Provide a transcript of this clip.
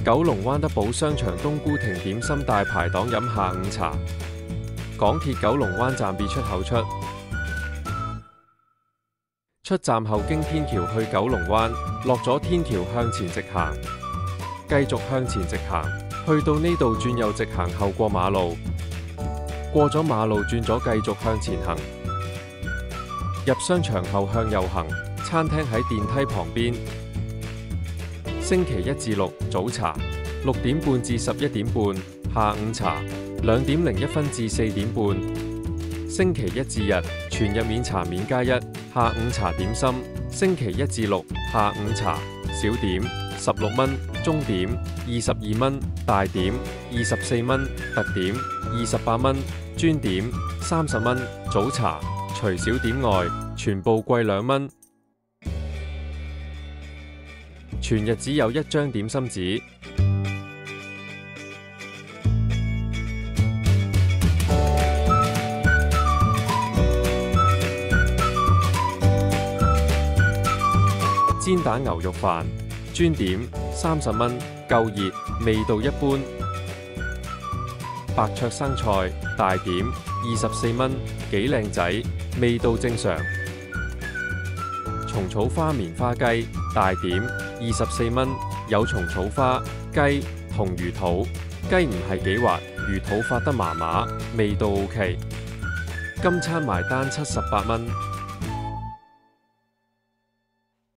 九龍灣德寶商場冬菇亭點心大排檔飲下午茶。港鐵九龍灣站 B 出口出站後經天橋去九龍灣，落咗天橋向前直行，繼續向前直行，去到呢度轉右直行後過馬路，過咗馬路轉咗繼續向前行，入商場後向右行，餐廳喺電梯旁邊。星期1至6早茶6點半至11點半，下午茶2點01分至4點半。星期1至日全日免茶免加1，下午茶點心。星期1至6下午茶小點16蚊，中點22蚊，大點24蚊，特點28蚊，專點30蚊。早茶除小點外，全部貴2蚊。全日只有1張點心紙。煎蛋牛肉飯，專點30蚊，夠熱，味道一般。白灼生菜，大點24蚊，幾靚仔，味道正常。蟲草花棉花雞，大點24蚊，有蟲草花、雞同魚肚，雞唔係幾滑，魚肚發得麻麻，味道 OK。今餐埋單78蚊。